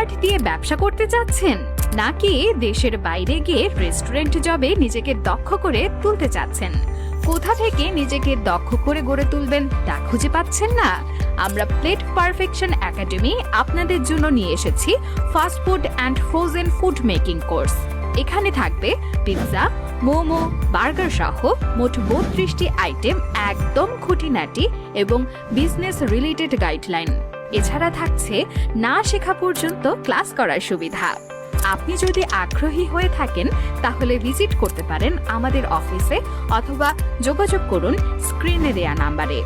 Card দিয়ে ব্যবসা করতে চাচ্ছেন, নাকি দেশের বাইরে গিয়ে রেস্টুরেন্ট জবে নিজেকে দক্ষ করে তুলতে চাচ্ছেন? কোথা থেকে নিজেকে দক্ষ করে গড়ে তুলবেন তা খুঁজে পাচ্ছেন না? আমরা প্লেট পারফেকশন একাডেমি আপনাদের জন্য নিয়ে এসেছি fast food and frozen food making course. এখানে থাকবে পিৎজা, মোমো, বার্গার সহ মোট 32টি আইটেম, একদম খুঁটিনাটি এবং বিজনেস রিলেটেড গাইডলাইন। এছাড়া থাকছে না শেখা পর্যন্ত ক্লাস করার সুবিধা। আপনি যদি আগ্রহী হয়ে থাকেন তাহলে ভিজিট করতে পারেন আমাদের অফিসে অথবা যোগাযোগ করুন স্ক্রিনে দেয়া নাম্বারে।